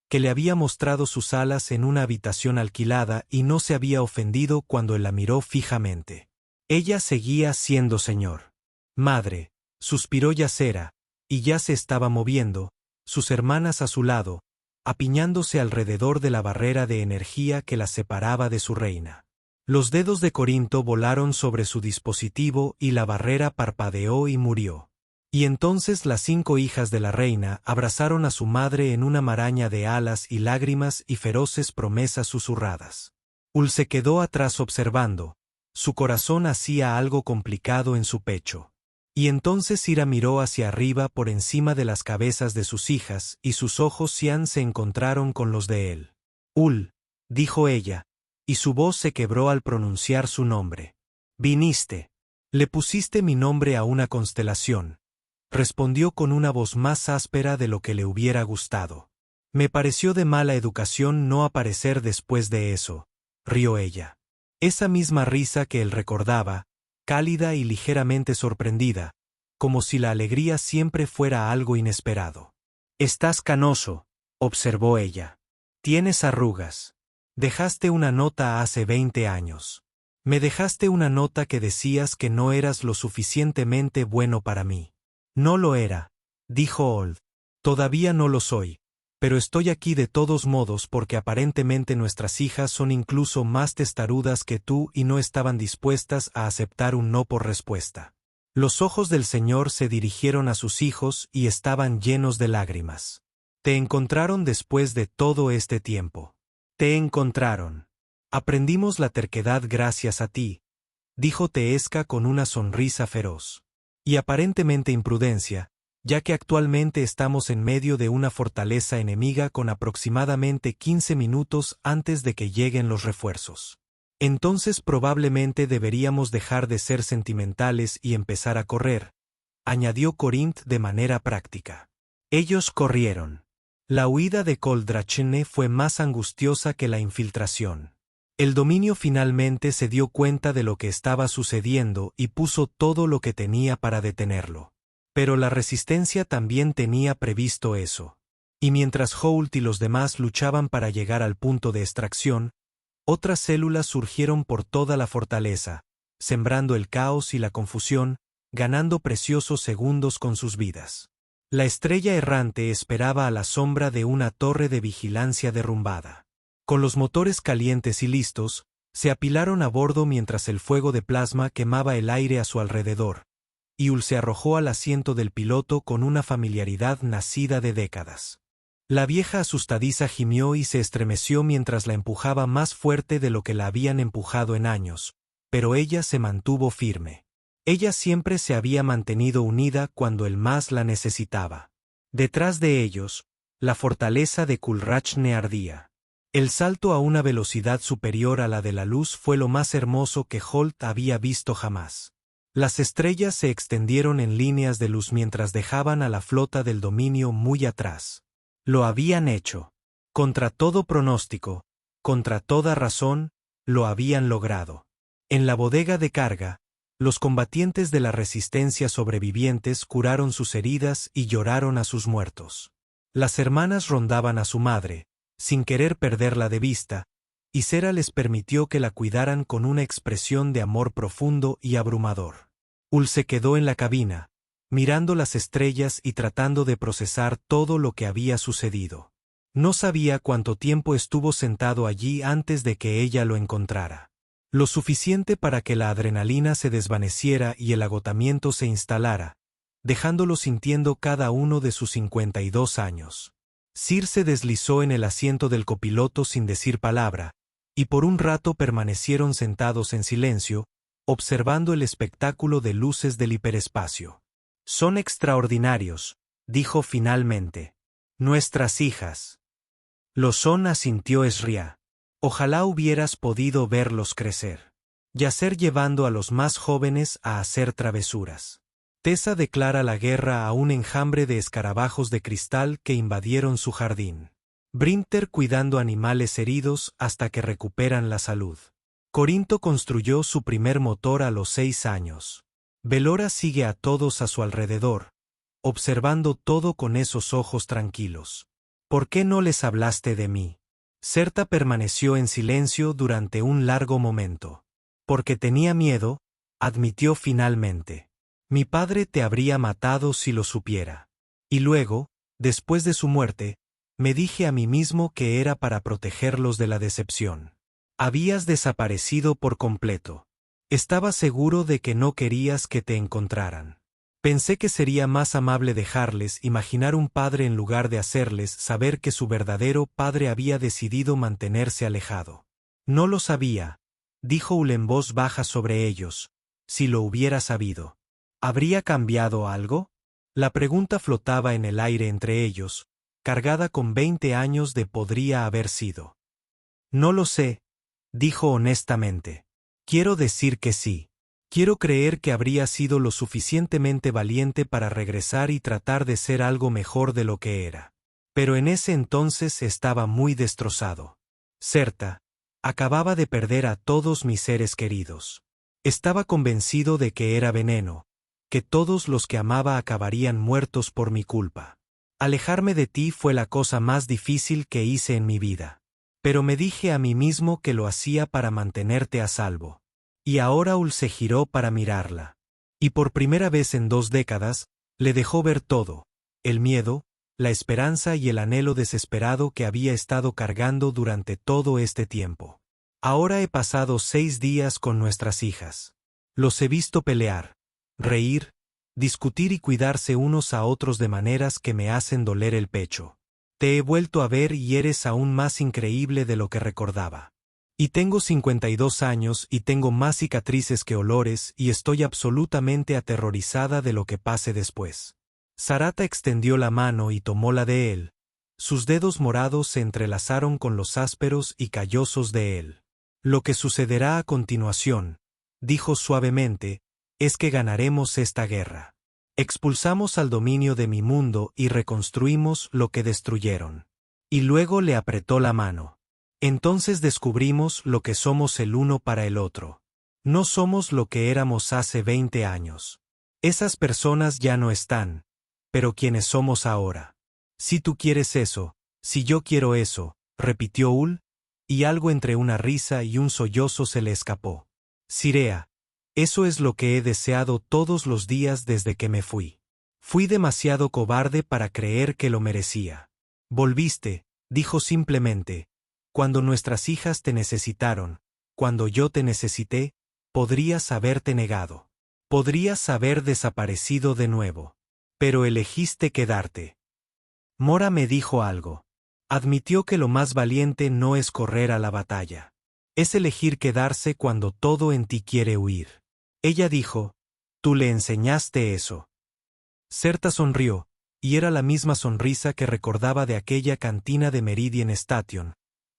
que le había mostrado sus alas en una habitación alquilada y no se había ofendido cuando él la miró fijamente. Ella seguía siendo señor. Madre, suspiró Yacera, y ya se estaba moviendo, sus hermanas a su lado, apiñándose alrededor de la barrera de energía que la separaba de su reina. Los dedos de Corinto volaron sobre su dispositivo y la barrera parpadeó y murió. Y entonces las 5 hijas de la reina abrazaron a su madre en una maraña de alas y lágrimas y feroces promesas susurradas. Ul se quedó atrás observando, su corazón hacía algo complicado en su pecho. Y entonces Ira miró hacia arriba por encima de las cabezas de sus hijas y sus ojos Cian se encontraron con los de él. Ul, dijo ella, y su voz se quebró al pronunciar su nombre. Viniste. Le pusiste mi nombre a una constelación. Respondió con una voz más áspera de lo que le hubiera gustado. Me pareció de mala educación no aparecer después de eso, rió ella. Esa misma risa que él recordaba, cálida y ligeramente sorprendida, como si la alegría siempre fuera algo inesperado. Estás canoso, observó ella. Tienes arrugas. Dejaste una nota hace 20 años. Me dejaste una nota que decías que no eras lo suficientemente bueno para mí. No lo era, dijo Old. Todavía no lo soy, pero estoy aquí de todos modos porque aparentemente nuestras hijas son incluso más testarudas que tú y no estaban dispuestas a aceptar un no por respuesta. Los ojos del Señor se dirigieron a sus hijos y estaban llenos de lágrimas. Te encontraron después de todo este tiempo. Te encontraron. Aprendimos la terquedad gracias a ti, dijo Teesca con una sonrisa feroz. Y aparentemente imprudencia, ya que actualmente estamos en medio de una fortaleza enemiga con aproximadamente 15 minutos antes de que lleguen los refuerzos. Entonces probablemente deberíamos dejar de ser sentimentales y empezar a correr, añadió Corint de manera práctica. Ellos corrieron. La huida de Coldrachne fue más angustiosa que la infiltración. El dominio finalmente se dio cuenta de lo que estaba sucediendo y puso todo lo que tenía para detenerlo. Pero la resistencia también tenía previsto eso. Y mientras Holt y los demás luchaban para llegar al punto de extracción, otras células surgieron por toda la fortaleza, sembrando el caos y la confusión, ganando preciosos segundos con sus vidas. La estrella errante esperaba a la sombra de una torre de vigilancia derrumbada. Con los motores calientes y listos, se apilaron a bordo mientras el fuego de plasma quemaba el aire a su alrededor. Y Ul se arrojó al asiento del piloto con una familiaridad nacida de décadas. La vieja asustadiza gimió y se estremeció mientras la empujaba más fuerte de lo que la habían empujado en años, pero ella se mantuvo firme. Ella siempre se había mantenido unida cuando el más la necesitaba. Detrás de ellos, la fortaleza de Kulrachne ardía. El salto a una velocidad superior a la de la luz fue lo más hermoso que Holt había visto jamás. Las estrellas se extendieron en líneas de luz mientras dejaban a la flota del dominio muy atrás. Lo habían hecho. Contra todo pronóstico, contra toda razón, lo habían logrado. En la bodega de carga, los combatientes de la resistencia sobrevivientes curaron sus heridas y lloraron a sus muertos. Las hermanas rondaban a su madre, sin querer perderla de vista, y Sera les permitió que la cuidaran con una expresión de amor profundo y abrumador. Ul se quedó en la cabina, mirando las estrellas y tratando de procesar todo lo que había sucedido. No sabía cuánto tiempo estuvo sentado allí antes de que ella lo encontrara. Lo suficiente para que la adrenalina se desvaneciera y el agotamiento se instalara, dejándolo sintiendo cada uno de sus 52 años. Sir se deslizó en el asiento del copiloto sin decir palabra, y por un rato permanecieron sentados en silencio, observando el espectáculo de luces del hiperespacio. «Son extraordinarios», dijo finalmente. «Nuestras hijas». «Lo son», asintió Esria. «Ojalá hubieras podido verlos crecer. Yacer llevando a los más jóvenes a hacer travesuras. Tessa declara la guerra a un enjambre de escarabajos de cristal que invadieron su jardín. Brinter cuidando animales heridos hasta que recuperan la salud. Corinto construyó su primer motor a los 6 años. Belora sigue a todos a su alrededor, observando todo con esos ojos tranquilos. ¿Por qué no les hablaste de mí? Certa permaneció en silencio durante un largo momento. Porque tenía miedo, admitió finalmente. Mi padre te habría matado si lo supiera. Y luego, después de su muerte, me dije a mí mismo que era para protegerlos de la decepción. Habías desaparecido por completo. Estaba seguro de que no querías que te encontraran. Pensé que sería más amable dejarles imaginar un padre en lugar de hacerles saber que su verdadero padre había decidido mantenerse alejado. No lo sabía, dijo Ul en voz baja sobre ellos. Si lo hubiera sabido. ¿Habría cambiado algo? La pregunta flotaba en el aire entre ellos, cargada con 20 años de podría haber sido. No lo sé, dijo honestamente. Quiero decir que sí. Quiero creer que habría sido lo suficientemente valiente para regresar y tratar de ser algo mejor de lo que era. Pero en ese entonces estaba muy destrozado. Certa, acababa de perder a todos mis seres queridos. Estaba convencido de que era veneno, que todos los que amaba acabarían muertos por mi culpa. Alejarme de ti fue la cosa más difícil que hice en mi vida. Pero me dije a mí mismo que lo hacía para mantenerte a salvo. Y ahora Ul se giró para mirarla. Y por primera vez en 2 décadas, le dejó ver todo, el miedo, la esperanza y el anhelo desesperado que había estado cargando durante todo este tiempo. Ahora he pasado 6 días con nuestras hijas. Los he visto pelear, reír, discutir y cuidarse unos a otros de maneras que me hacen doler el pecho. Te he vuelto a ver y eres aún más increíble de lo que recordaba. Y tengo 52 años y tengo más cicatrices que olores y estoy absolutamente aterrorizada de lo que pase después. Sarata extendió la mano y tomó la de él. Sus dedos morados se entrelazaron con los ásperos y callosos de él. Lo que sucederá a continuación, dijo suavemente, es que ganaremos esta guerra. Expulsamos al dominio de mi mundo y reconstruimos lo que destruyeron. Y luego le apretó la mano. Entonces descubrimos lo que somos el uno para el otro. No somos lo que éramos hace 20 años. Esas personas ya no están, pero quienes somos ahora. Si tú quieres eso, si yo quiero eso, repitió Ul, y algo entre una risa y un sollozo se le escapó. Sirea. Eso es lo que he deseado todos los días desde que me fui. Fui demasiado cobarde para creer que lo merecía. Volviste, dijo simplemente. Cuando nuestras hijas te necesitaron, cuando yo te necesité, podrías haberte negado. Podrías haber desaparecido de nuevo. Pero elegiste quedarte. Mora me dijo algo. Admitió que lo más valiente no es correr a la batalla. Es elegir quedarse cuando todo en ti quiere huir. Ella dijo, tú le enseñaste eso. Certa sonrió, y era la misma sonrisa que recordaba de aquella cantina de Meridian Station,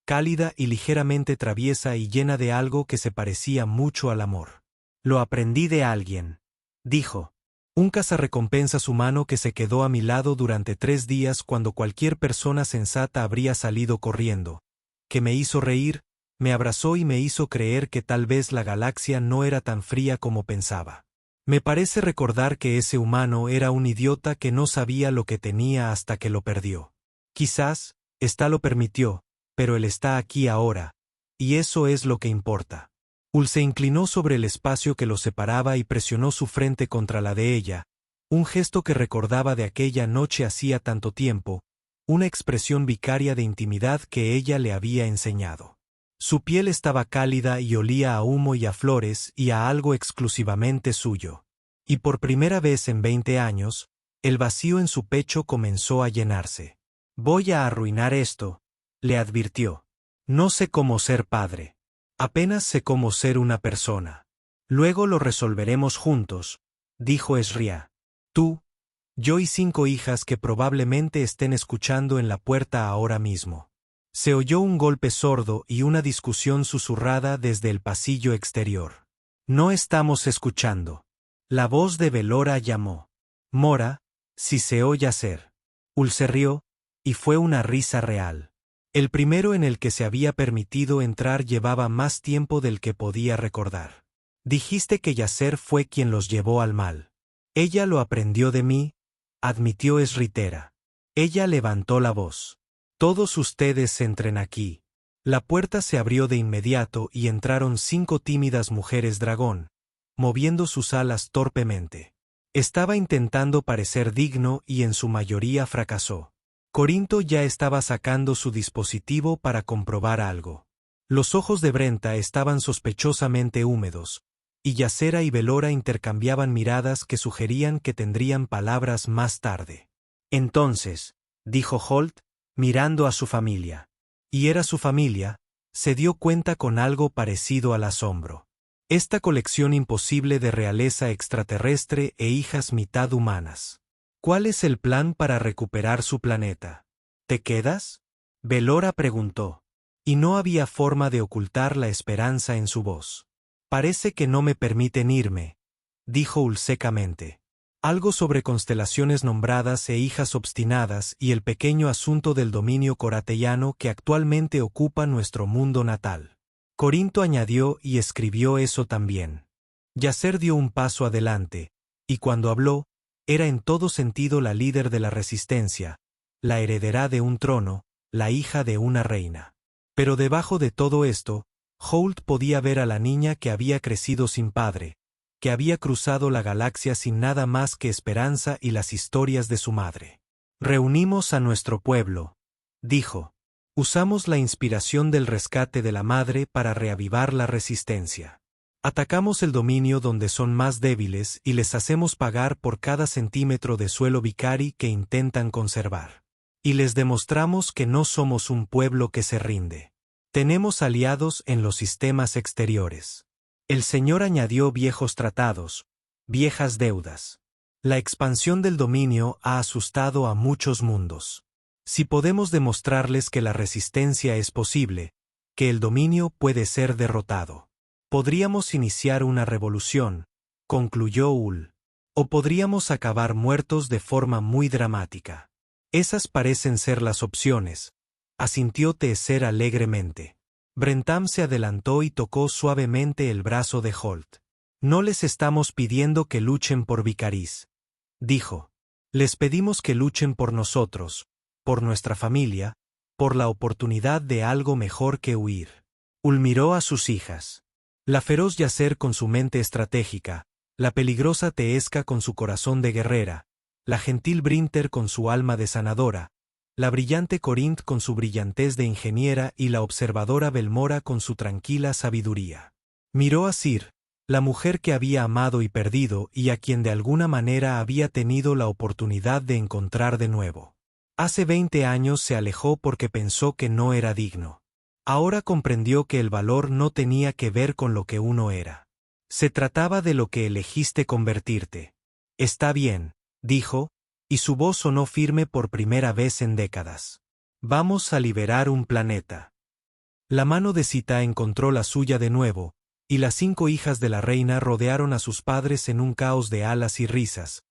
cálida y ligeramente traviesa y llena de algo que se parecía mucho al amor. Lo aprendí de alguien. dijo. Un cazarrecompensas humano que se quedó a mi lado durante 3 días cuando cualquier persona sensata habría salido corriendo. Que me hizo reír, me abrazó y me hizo creer que tal vez la galaxia no era tan fría como pensaba. Me parece recordar que ese humano era un idiota que no sabía lo que tenía hasta que lo perdió. Quizás, ésta lo permitió, pero él está aquí ahora, y eso es lo que importa. Ul se inclinó sobre el espacio que los separaba y presionó su frente contra la de ella, un gesto que recordaba de aquella noche hacía tanto tiempo, una expresión vicaria de intimidad que ella le había enseñado. Su piel estaba cálida y olía a humo y a flores y a algo exclusivamente suyo. Y por primera vez en 20 años, el vacío en su pecho comenzó a llenarse. «Voy a arruinar esto», le advirtió. «No sé cómo ser padre. Apenas sé cómo ser una persona. Luego lo resolveremos juntos», dijo Esria. «Tú, yo y 5 hijas que probablemente estén escuchando en la puerta ahora mismo». Se oyó un golpe sordo y una discusión susurrada desde el pasillo exterior. «No estamos escuchando». La voz de Velora llamó. «Mora, si se oye hacer». Ul se rió, y fue una risa real. El primero en el que se había permitido entrar llevaba más tiempo del que podía recordar. «Dijiste que Yacer fue quien los llevó al mal». «Ella lo aprendió de mí», admitió Esritera. Ella levantó la voz. «Todos ustedes entren aquí». La puerta se abrió de inmediato y entraron 5 tímidas mujeres dragón, moviendo sus alas torpemente. Estaba intentando parecer digno y en su mayoría fracasó. Corinto ya estaba sacando su dispositivo para comprobar algo. Los ojos de Brenta estaban sospechosamente húmedos, y Yacera y Velora intercambiaban miradas que sugerían que tendrían palabras más tarde. «Entonces», dijo Holt, mirando a su familia. Y era su familia, se dio cuenta con algo parecido al asombro. Esta colección imposible de realeza extraterrestre e hijas mitad humanas. ¿Cuál es el plan para recuperar su planeta? ¿Te quedas?, Velora preguntó. Y no había forma de ocultar la esperanza en su voz. «Parece que no me permiten irme», dijo Ul secamente. Algo sobre constelaciones nombradas e hijas obstinadas y el pequeño asunto del dominio coratellano que actualmente ocupa nuestro mundo natal. Corinto añadió y escribió eso también. Yacer dio un paso adelante, y cuando habló, era en todo sentido la líder de la resistencia, la heredera de un trono, la hija de una reina. Pero debajo de todo esto, Holt podía ver a la niña que había crecido sin padre, que había cruzado la galaxia sin nada más que esperanza y las historias de su madre. «Reunimos a nuestro pueblo», dijo. «Usamos la inspiración del rescate de la madre para reavivar la resistencia. Atacamos el dominio donde son más débiles y les hacemos pagar por cada centímetro de suelo vicari que intentan conservar. Y les demostramos que no somos un pueblo que se rinde. Tenemos aliados en los sistemas exteriores». El Señor añadió viejos tratados, viejas deudas. La expansión del dominio ha asustado a muchos mundos. Si podemos demostrarles que la resistencia es posible, que el dominio puede ser derrotado, podríamos iniciar una revolución, concluyó Ul. O podríamos acabar muertos de forma muy dramática. Esas parecen ser las opciones, asintió Teeser alegremente. Brentam se adelantó y tocó suavemente el brazo de Holt. «No les estamos pidiendo que luchen por Vicaris», dijo. «Les pedimos que luchen por nosotros, por nuestra familia, por la oportunidad de algo mejor que huir». Ul miró a sus hijas. La feroz Yacer con su mente estratégica, la peligrosa Teesca con su corazón de guerrera, la gentil Brinter con su alma de sanadora, la brillante Corint con su brillantez de ingeniera y la observadora Belmora con su tranquila sabiduría. Miró a Sir, la mujer que había amado y perdido y a quien de alguna manera había tenido la oportunidad de encontrar de nuevo. Hace 20 años se alejó porque pensó que no era digno. Ahora comprendió que el valor no tenía que ver con lo que uno era. Se trataba de lo que elegiste convertirte. «Está bien», dijo, y su voz sonó firme por primera vez en décadas. «Vamos a liberar un planeta». La mano de Sita encontró la suya de nuevo, y las 5 hijas de la reina rodearon a sus padres en un caos de alas y risas,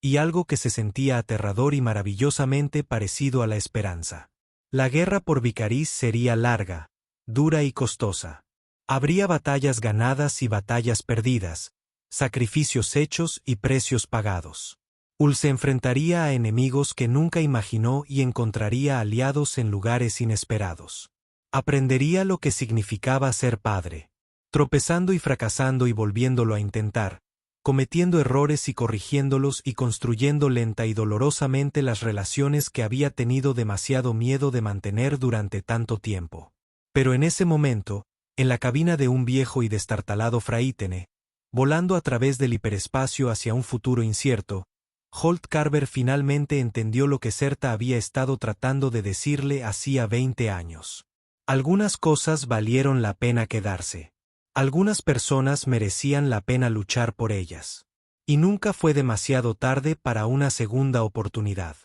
y algo que se sentía aterrador y maravillosamente parecido a la esperanza. La guerra por Vicaris sería larga, dura y costosa. Habría batallas ganadas y batallas perdidas, sacrificios hechos y precios pagados. Ul se enfrentaría a enemigos que nunca imaginó y encontraría aliados en lugares inesperados. Aprendería lo que significaba ser padre, tropezando y fracasando y volviéndolo a intentar, cometiendo errores y corrigiéndolos y construyendo lenta y dolorosamente las relaciones que había tenido demasiado miedo de mantener durante tanto tiempo. Pero en ese momento, en la cabina de un viejo y destartalado Fraítene, volando a través del hiperespacio hacia un futuro incierto, Holt Carver finalmente entendió lo que Serta había estado tratando de decirle hacía 20 años. Algunas cosas valieron la pena quedarse. Algunas personas merecían la pena luchar por ellas. Y nunca fue demasiado tarde para una segunda oportunidad.